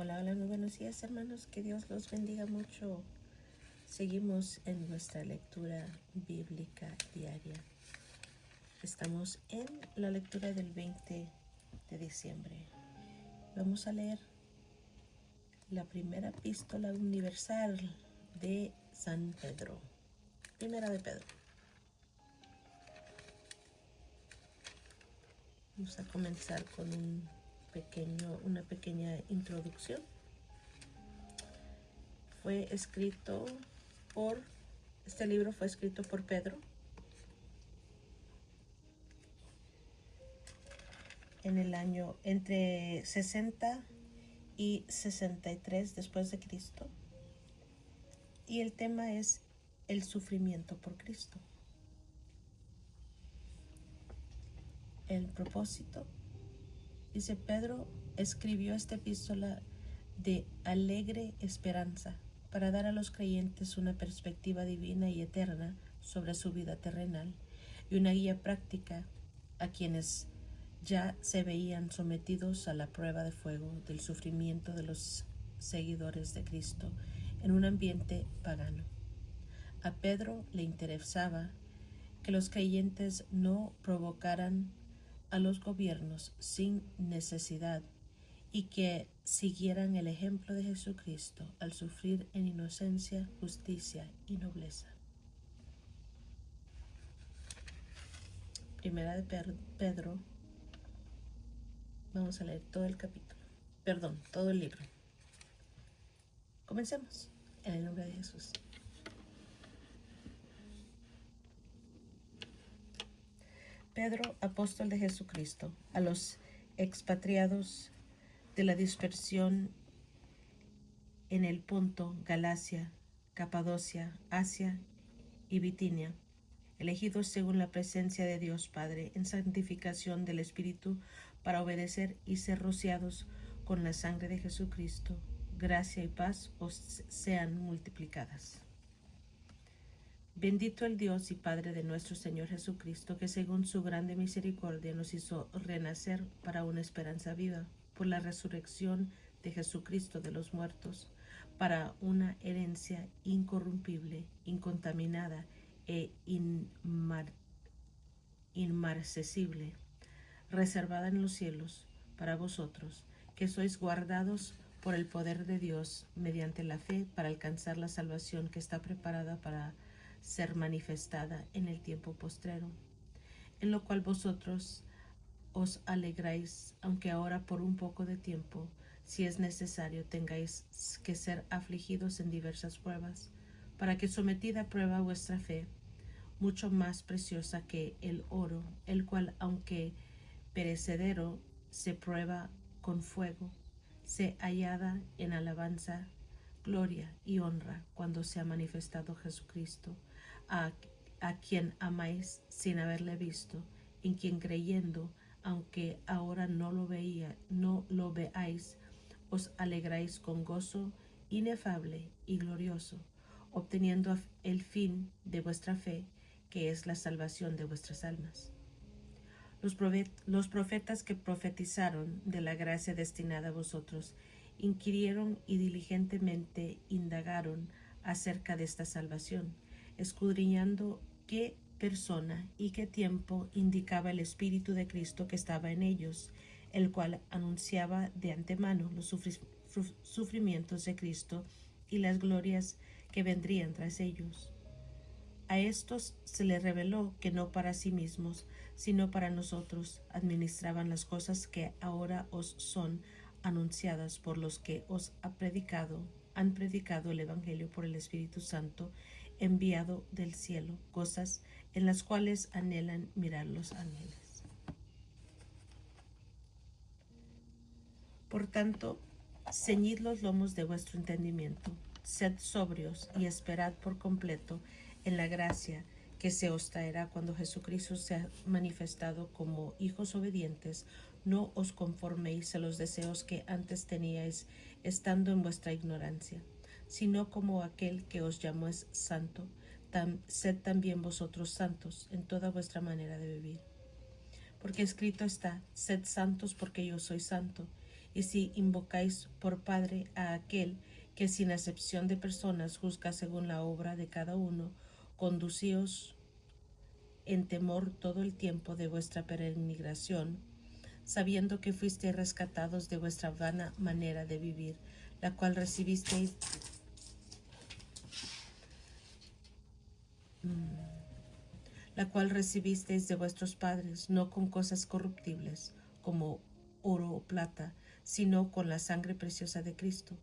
Hola, hola, muy buenos días, hermanos. Que Dios los bendiga mucho. Seguimos en nuestra lectura bíblica diaria. Estamos en la lectura del 20 de diciembre. Vamos a leer la primera epístola universal de San Pedro. Primera de Pedro. Vamos a comenzar con una pequeña introducción. Este libro fue escrito por Pedro en el año entre 60 y 63 después de Cristo. Y el tema es el sufrimiento por Cristo. El propósito, dice: Pedro escribió esta epístola de alegre esperanza para dar a los creyentes una perspectiva divina y eterna sobre su vida terrenal y una guía práctica a quienes ya se veían sometidos a la prueba de fuego del sufrimiento de los seguidores de Cristo en un ambiente pagano. A Pedro le interesaba que los creyentes no provocaran a los gobiernos sin necesidad y que siguieran el ejemplo de Jesucristo al sufrir en inocencia, justicia y nobleza. Primera de Pedro. Vamos a leer todo el libro. Comencemos en el nombre de Jesús. Pedro, apóstol de Jesucristo, a los expatriados de la dispersión en el Ponto, Galacia, Capadocia, Asia y Bitinia, elegidos según la presencia de Dios Padre en santificación del Espíritu para obedecer y ser rociados con la sangre de Jesucristo, gracia y paz os sean multiplicadas. Bendito el Dios y Padre de nuestro Señor Jesucristo, que según su grande misericordia nos hizo renacer para una esperanza viva, por la resurrección de Jesucristo de los muertos, para una herencia incorruptible, incontaminada e inmarcesible, reservada en los cielos para vosotros, que sois guardados por el poder de Dios mediante la fe para alcanzar la salvación que está preparada para ser manifestada en el tiempo postrero, en lo cual vosotros os alegráis, aunque ahora por un poco de tiempo, si es necesario, tengáis que ser afligidos en diversas pruebas, para que sometida a prueba vuestra fe, mucho más preciosa que el oro, el cual, aunque perecedero, se prueba con fuego, se hallada en alabanza, gloria y honra cuando se ha manifestado Jesucristo, a quien amáis sin haberle visto, en quien creyendo, aunque ahora no lo veáis, os alegráis con gozo inefable y glorioso, obteniendo el fin de vuestra fe, que es la salvación de vuestras almas. Los profetas que profetizaron de la gracia destinada a vosotros inquirieron y diligentemente indagaron acerca de esta salvación, escudriñando qué persona y qué tiempo indicaba el Espíritu de Cristo que estaba en ellos, el cual anunciaba de antemano los sufrimientos de Cristo y las glorias que vendrían tras ellos. A estos se les reveló que no para sí mismos, sino para nosotros, administraban las cosas que ahora os son anunciadas por los que os han predicado el Evangelio por el Espíritu Santo, enviado del cielo, cosas en las cuales anhelan mirar los ángeles. Por tanto, ceñid los lomos de vuestro entendimiento, sed sobrios y esperad por completo en la gracia que se os traerá cuando Jesucristo sea manifestado. Como hijos obedientes, no os conforméis a los deseos que antes teníais estando en vuestra ignorancia, sino como aquel que os llamó es santo, sed también vosotros santos en toda vuestra manera de vivir. Porque escrito está: sed santos porque yo soy santo, Y si invocáis por Padre a aquel que sin acepción de personas juzga según la obra de cada uno, conducíos en temor todo el tiempo de vuestra peregrinación, sabiendo que fuisteis rescatados de vuestra vana manera de vivir, la cual recibisteis de vuestros padres, no con cosas corruptibles, como oro o plata, sino con la sangre preciosa de Cristo,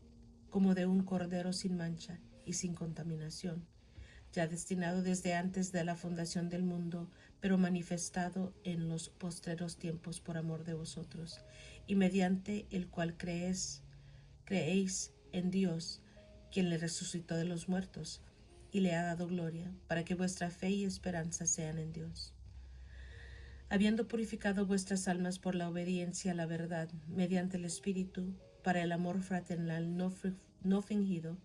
como de un cordero sin mancha y sin contaminación, ya destinado desde antes de la fundación del mundo, pero manifestado en los postreros tiempos por amor de vosotros, y mediante el cual creéis en Dios, quien le resucitó de los muertos y le ha dado gloria, para que vuestra fe y esperanza sean en Dios. Habiendo purificado vuestras almas por la obediencia a la verdad, mediante el Espíritu, para el amor fraternal no fingido,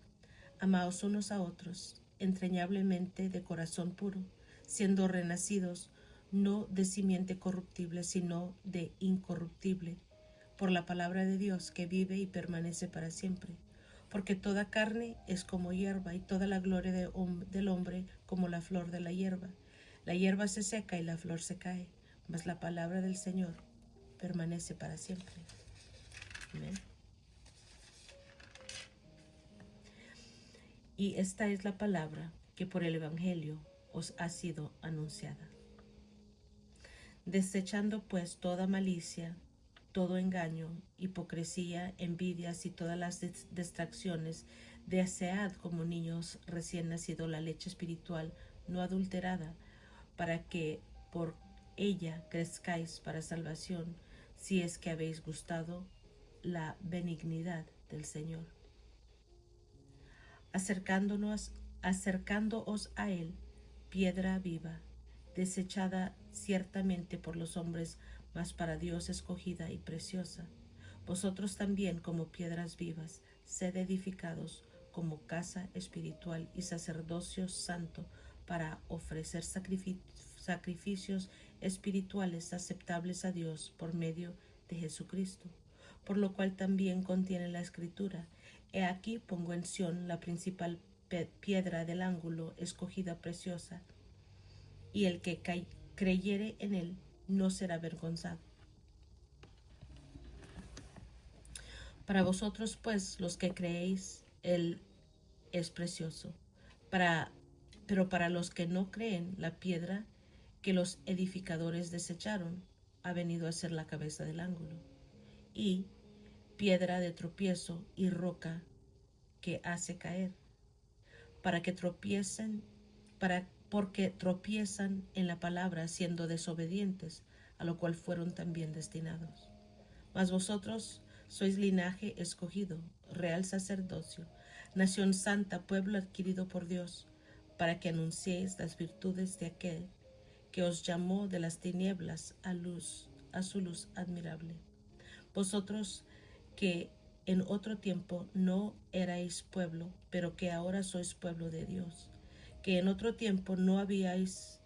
amaos unos a otros, entrañablemente de corazón puro, siendo renacidos no de simiente corruptible, sino de incorruptible, por la palabra de Dios que vive y permanece para siempre. Porque toda carne es como hierba, y toda la gloria del hombre como la flor de la hierba. La hierba se seca y la flor se cae, mas la palabra del Señor permanece para siempre. Amén. Y esta es la palabra que por el Evangelio os ha sido anunciada. Desechando pues toda malicia, todo engaño, hipocresía, envidias y todas las distracciones, desead como niños recién nacidos la leche espiritual no adulterada, para que por ella crezcáis para salvación, si es que habéis gustado la benignidad del Señor. Acercándoos a Él, piedra viva, desechada ciertamente por los hombres, mas para Dios escogida y preciosa. Vosotros también, como piedras vivas, sed edificados como casa espiritual y sacerdocio santo, para ofrecer sacrificios espirituales aceptables a Dios por medio de Jesucristo. Por lo cual también contiene la Escritura: He aquí pongo en Sión la principal piedra del ángulo, escogida preciosa, y el que creyere en él no será avergonzado. Para vosotros, pues, los que creéis, él es precioso. Pero para los que no creen, la piedra que los edificadores desecharon ha venido a ser la cabeza del ángulo, y piedra de tropiezo y roca que hace caer, porque tropiezan en la palabra, siendo desobedientes, a lo cual fueron también destinados. Mas vosotros sois linaje escogido, real sacerdocio, nación santa, pueblo adquirido por Dios, para que anunciéis las virtudes de aquel que os llamó de las tinieblas a su luz admirable. Vosotros que en otro tiempo no erais pueblo, pero que ahora sois pueblo de Dios, que en otro tiempo no habíais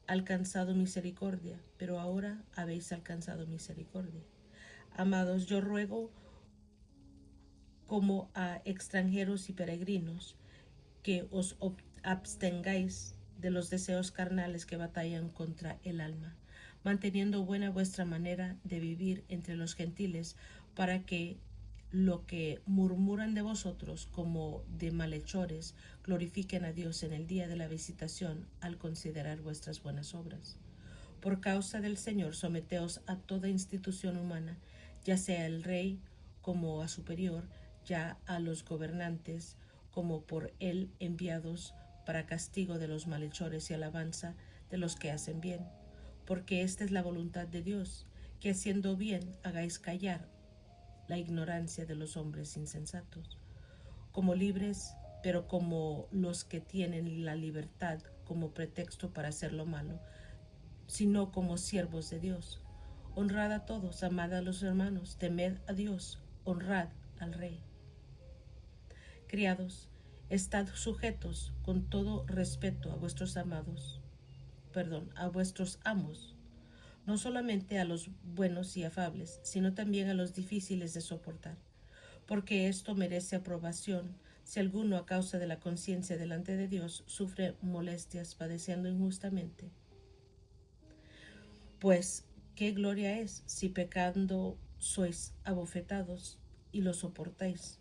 alcanzado misericordia, pero ahora habéis alcanzado misericordia. Amados, yo ruego como a extranjeros y peregrinos que os abstengáis de los deseos carnales que batallan contra el alma, manteniendo buena vuestra manera de vivir entre los gentiles, para que lo que murmuran de vosotros como de malhechores glorifiquen a Dios en el día de la visitación, al considerar vuestras buenas obras. Por causa del Señor, someteos a toda institución humana, ya sea el rey como a superior, ya a los gobernantes como por él enviados, para castigo de los malhechores y alabanza de los que hacen bien. Porque esta es la voluntad de Dios, que haciendo bien hagáis callar la ignorancia de los hombres insensatos, como libres, pero como los que tienen la libertad como pretexto para hacer lo malo, sino como siervos de Dios. Honrad a todos, amad a los hermanos, temed a Dios, honrad al Rey. Criados, estad sujetos con todo respeto a vuestros amos, no solamente a los buenos y afables, sino también a los difíciles de soportar, porque esto merece aprobación si alguno a causa de la conciencia delante de Dios sufre molestias padeciendo injustamente. Pues, ¿qué gloria es si pecando sois abofetados y lo soportáis?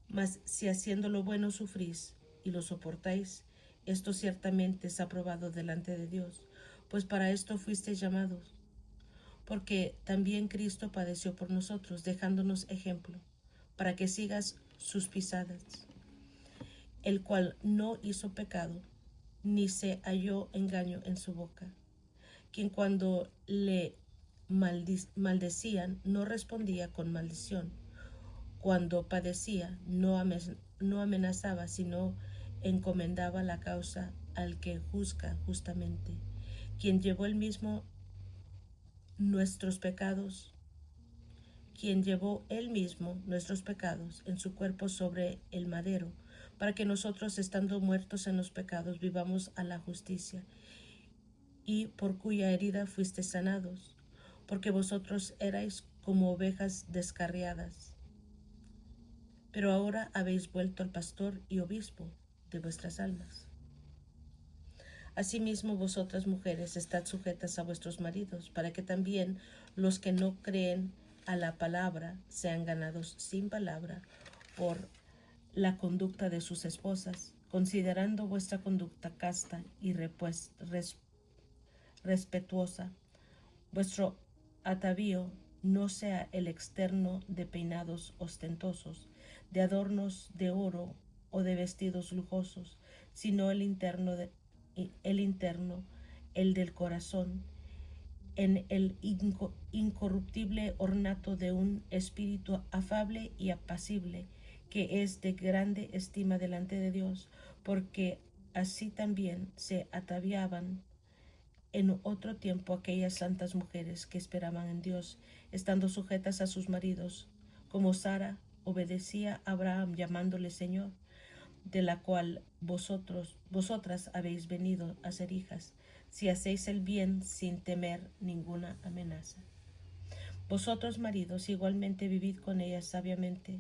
Mas si haciendo lo bueno sufrís y lo soportáis, esto ciertamente es aprobado delante de Dios, pues para esto fuisteis llamados, porque también Cristo padeció por nosotros, dejándonos ejemplo, para que sigas sus pisadas, el cual no hizo pecado, ni se halló engaño en su boca, quien cuando le maldecían no respondía con maldición, cuando padecía no amenazaba, sino encomendaba la causa al que juzga justamente, quien llevó él mismo nuestros pecados, quien llevó él mismo nuestros pecados en su cuerpo sobre el madero, para que nosotros, estando muertos en los pecados, vivamos a la justicia, y por cuya herida fuiste sanados, porque vosotros erais como ovejas descarriadas, pero ahora habéis vuelto al pastor y obispo de vuestras almas. Asimismo, vosotras mujeres, estad sujetas a vuestros maridos, para que también los que no creen a la palabra sean ganados sin palabra por la conducta de sus esposas, considerando vuestra conducta casta y respetuosa. Vuestro atavío no sea el externo de peinados ostentosos, de adornos de oro o de vestidos lujosos, sino el interno, el del corazón, en el incorruptible ornato de un espíritu afable y apacible, que es de grande estima delante de Dios, porque así también se ataviaban en otro tiempo aquellas santas mujeres que esperaban en Dios, estando sujetas a sus maridos, como Sara obedecía a Abraham llamándole Señor, de la cual vosotras habéis venido a ser hijas, si hacéis el bien sin temer ninguna amenaza. Vosotros, maridos, igualmente vivid con ellas sabiamente,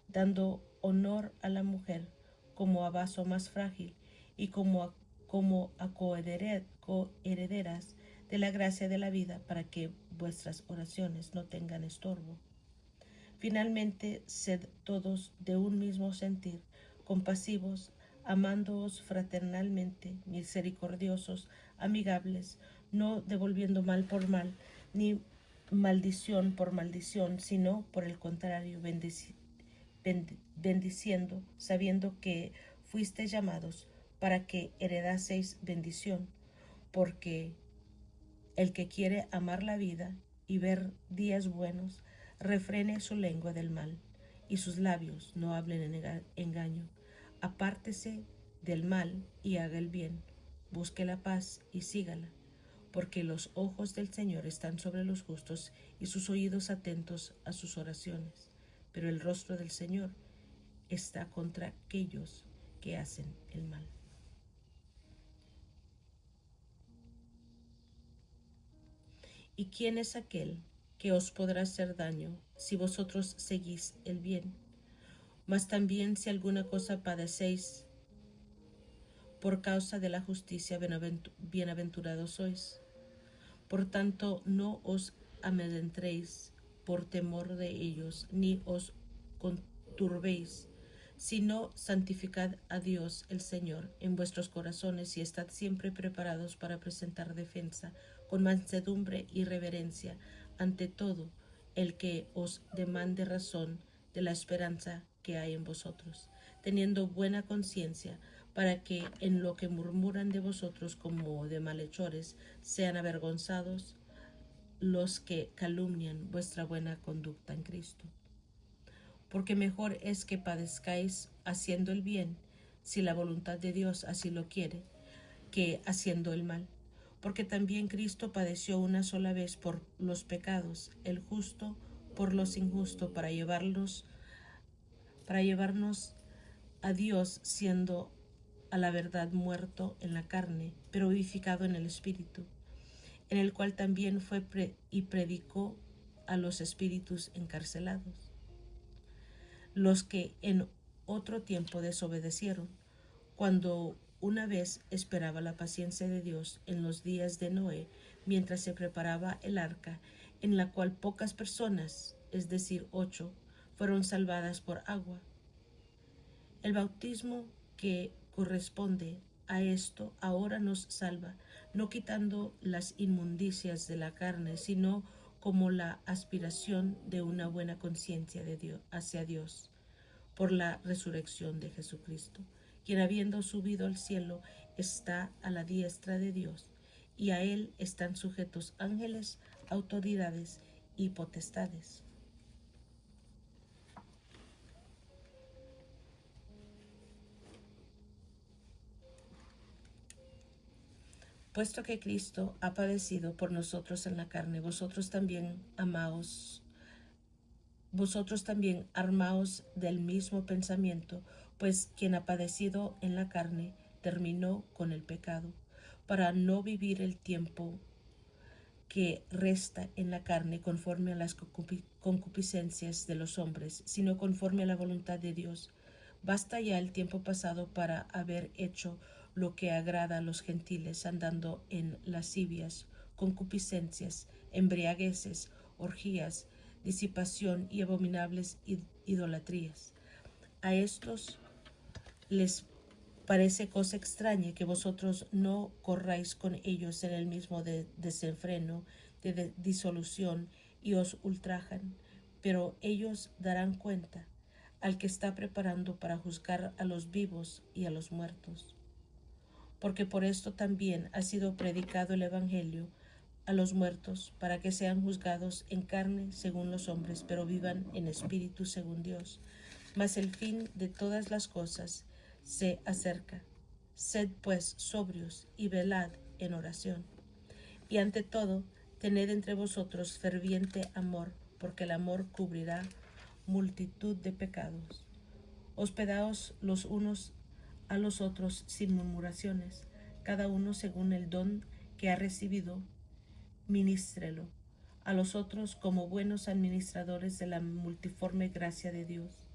dando honor a la mujer como a vaso más frágil y como a coherederas de la gracia de la vida, para que vuestras oraciones no tengan estorbo. Finalmente, sed todos de un mismo sentir, compasivos, amándoos fraternalmente, misericordiosos, amigables, no devolviendo mal por mal, ni maldición por maldición, sino por el contrario, bendiciendo, sabiendo que fuisteis llamados para que heredaseis bendición, porque el que quiere amar la vida y ver días buenos, refrene su lengua del mal, y sus labios no hablen en engaño. Apártese del mal y haga el bien, busque la paz y sígala, porque los ojos del Señor están sobre los justos y sus oídos atentos a sus oraciones, pero el rostro del Señor está contra aquellos que hacen el mal. ¿Y quién es aquel que os podrá hacer daño si vosotros seguís el bien? Mas también si alguna cosa padecéis por causa de la justicia, bienaventurados sois. Por tanto, no os amedrentéis por temor de ellos, ni os conturbéis, sino santificad a Dios el Señor en vuestros corazones y estad siempre preparados para presentar defensa con mansedumbre y reverencia ante todo el que os demande razón de la esperanza que hay en vosotros, teniendo buena conciencia, para que en lo que murmuran de vosotros como de malhechores sean avergonzados los que calumnian vuestra buena conducta en Cristo. Porque mejor es que padezcáis haciendo el bien, si la voluntad de Dios así lo quiere, que haciendo el mal. Porque también Cristo padeció una sola vez por los pecados, el justo por los injustos, para llevarnos a Dios, siendo a la verdad muerto en la carne, pero vivificado en el Espíritu, en el cual también fue y predicó a los espíritus encarcelados, los que en otro tiempo desobedecieron, cuando una vez esperaba la paciencia de Dios en los días de Noé, mientras se preparaba el arca, en la cual pocas personas, es decir, 8, fueron salvadas por agua. El bautismo que corresponde a esto ahora nos salva, no quitando las inmundicias de la carne, sino como la aspiración de una buena conciencia de Dios hacia Dios, por la resurrección de Jesucristo, quien habiendo subido al cielo está a la diestra de Dios, y a él están sujetos ángeles, autoridades y potestades. Puesto que Cristo ha padecido por nosotros en la carne, vosotros también, armaos del mismo pensamiento, pues quien ha padecido en la carne terminó con el pecado, para no vivir el tiempo que resta en la carne conforme a las concupiscencias de los hombres, sino conforme a la voluntad de Dios. Basta ya el tiempo pasado para haber hecho lo que agrada a los gentiles, andando en lascivias, concupiscencias, embriagueces, orgías, disipación y abominables idolatrías. A estos les parece cosa extraña que vosotros no corráis con ellos en el mismo desenfreno, de disolución, y os ultrajan, pero ellos darán cuenta al que está preparando para juzgar a los vivos y a los muertos. Porque por esto también ha sido predicado el Evangelio a los muertos, para que sean juzgados en carne según los hombres, pero vivan en espíritu según Dios. Mas el fin de todas las cosas se acerca. Sed pues sobrios y velad en oración. Y ante todo, tened entre vosotros ferviente amor, porque el amor cubrirá multitud de pecados. Hospedaos los unos a los otros sin murmuraciones, cada uno según el don que ha recibido, ministrelo a los otros como buenos administradores de la multiforme gracia de Dios.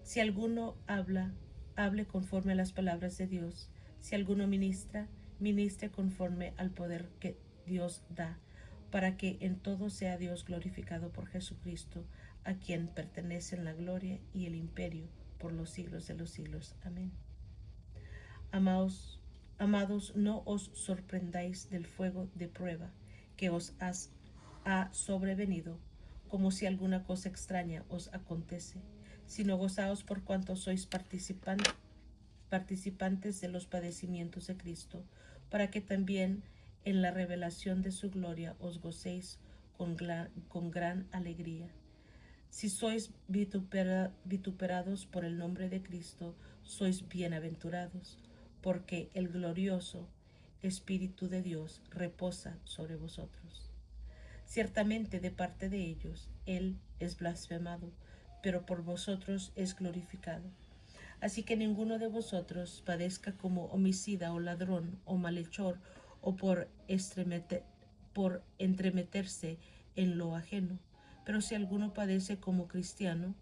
Si alguno habla, hable conforme a las palabras de Dios. Si alguno ministra, ministre conforme al poder que Dios da, para que en todo sea Dios glorificado por Jesucristo, a quien pertenecen la gloria y el imperio por los siglos de los siglos. Amén. Amados, no os sorprendáis del fuego de prueba que os ha sobrevenido, como si alguna cosa extraña os acontece, sino gozaos por cuanto sois participantes de los padecimientos de Cristo, para que también en la revelación de su gloria os gocéis con gran alegría. Si sois vituperados por el nombre de Cristo, sois bienaventurados, porque el glorioso Espíritu de Dios reposa sobre vosotros. Ciertamente de parte de ellos Él es blasfemado, pero por vosotros es glorificado. Así que ninguno de vosotros padezca como homicida o ladrón o malhechor o por entremeterse en lo ajeno. Pero si alguno padece como cristiano,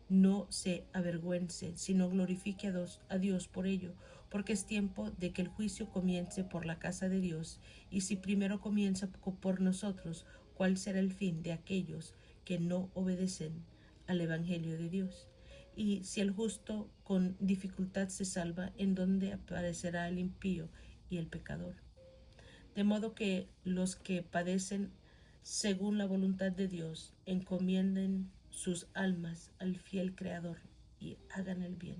no se avergüence, sino glorifique a Dios por ello, porque es tiempo de que el juicio comience por la casa de Dios, y si primero comienza por nosotros, ¿cuál será el fin de aquellos que no obedecen al Evangelio de Dios? Y si el justo con dificultad se salva, ¿en dónde aparecerá el impío y el pecador? De modo que los que padecen según la voluntad de Dios encomienden sus almas al fiel Creador y hagan el bien.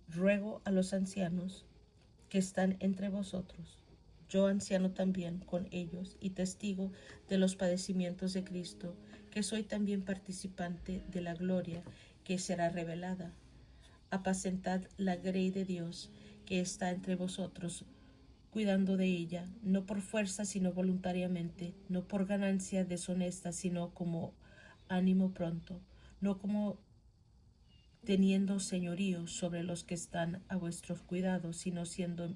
Ruego a los ancianos que están entre vosotros, yo anciano también con ellos y testigo de los padecimientos de Cristo, que soy también participante de la gloria que será revelada. Apacentad la grey de Dios que está entre vosotros, cuidando de ella, no por fuerza sino voluntariamente, no por ganancia deshonesta sino como ánimo pronto, no como teniendo señorío sobre los que están a vuestro cuidado, sino siendo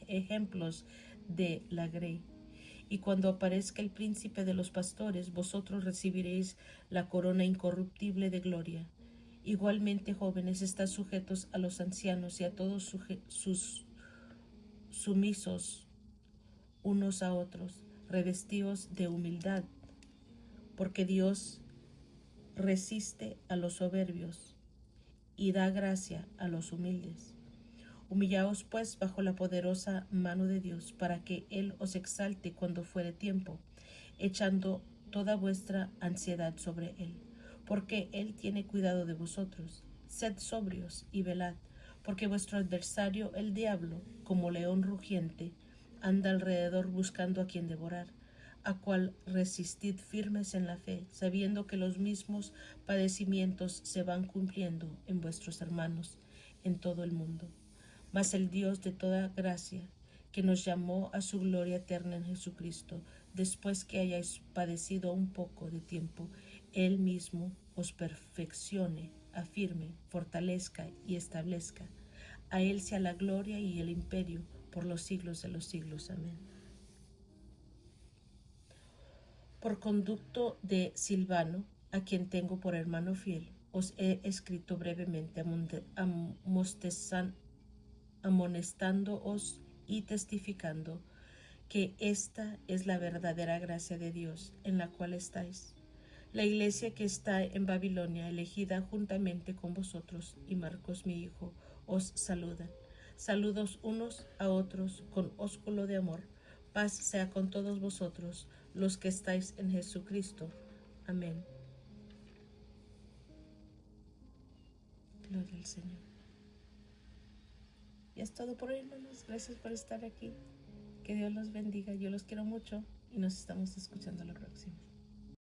ejemplos de la grey. Y cuando aparezca el príncipe de los pastores, vosotros recibiréis la corona incorruptible de gloria. Igualmente, jóvenes, estad sujetos a los ancianos y a todos sus sumisos unos a otros, revestidos de humildad, porque Dios resiste a los soberbios y da gracia a los humildes. Humillaos pues bajo la poderosa mano de Dios, para que Él os exalte cuando fuere tiempo, echando toda vuestra ansiedad sobre Él, porque Él tiene cuidado de vosotros. Sed sobrios y velad, porque vuestro adversario el diablo, como león rugiente, anda alrededor buscando a quien devorar, a cual resistid firmes en la fe, sabiendo que los mismos padecimientos se van cumpliendo en vuestros hermanos en todo el mundo. Mas el Dios de toda gracia, que nos llamó a su gloria eterna en Jesucristo, después que hayáis padecido un poco de tiempo, Él mismo os perfeccione, afirme, fortalezca y establezca. A Él sea la gloria y el imperio por los siglos de los siglos. Amén. Por conducto de Silvano, a quien tengo por hermano fiel, os he escrito brevemente amonestándoos y testificando que esta es la verdadera gracia de Dios en la cual estáis. La iglesia que está en Babilonia, elegida juntamente con vosotros, y Marcos mi hijo, os saludan. Saludos unos a otros con ósculo de amor. Paz sea con todos vosotros, los que estáis en Jesucristo. Amén. Gloria al Señor. Y es todo por hoy, hermanos. Gracias por estar aquí. Que Dios los bendiga. Yo los quiero mucho y nos estamos escuchando la próxima.